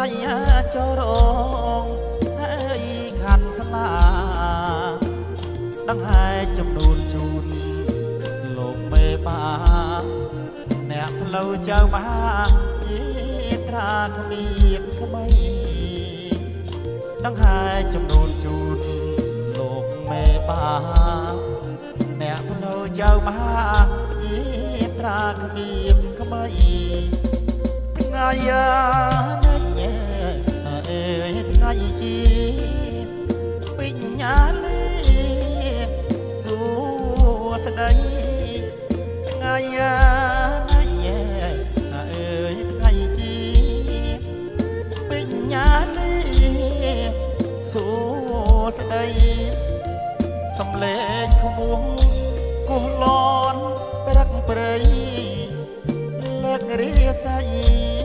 ចរងហើយខាត់ថ្លាដង្ហែចំនួនជូនលោកមេបាអ្នកផ្លូវចៅមហាយីត្រាគ្មានក្បីដង្ហែចំនួនជូនលោកមេបាអ្នកផ្លូវចៅមហាយីត្រាគ្មានក្បីថ្ងៃណាញ់អើយថ្ងៃជីពេញញ៉ាលេសួស្ដីថ្ងៃណាញ់អើយថ្ងៃជីពេញញ៉ាលេសួស្ដីសំលេងក្បួងគោះលន់ព្រឹកព្រៃលើករាសី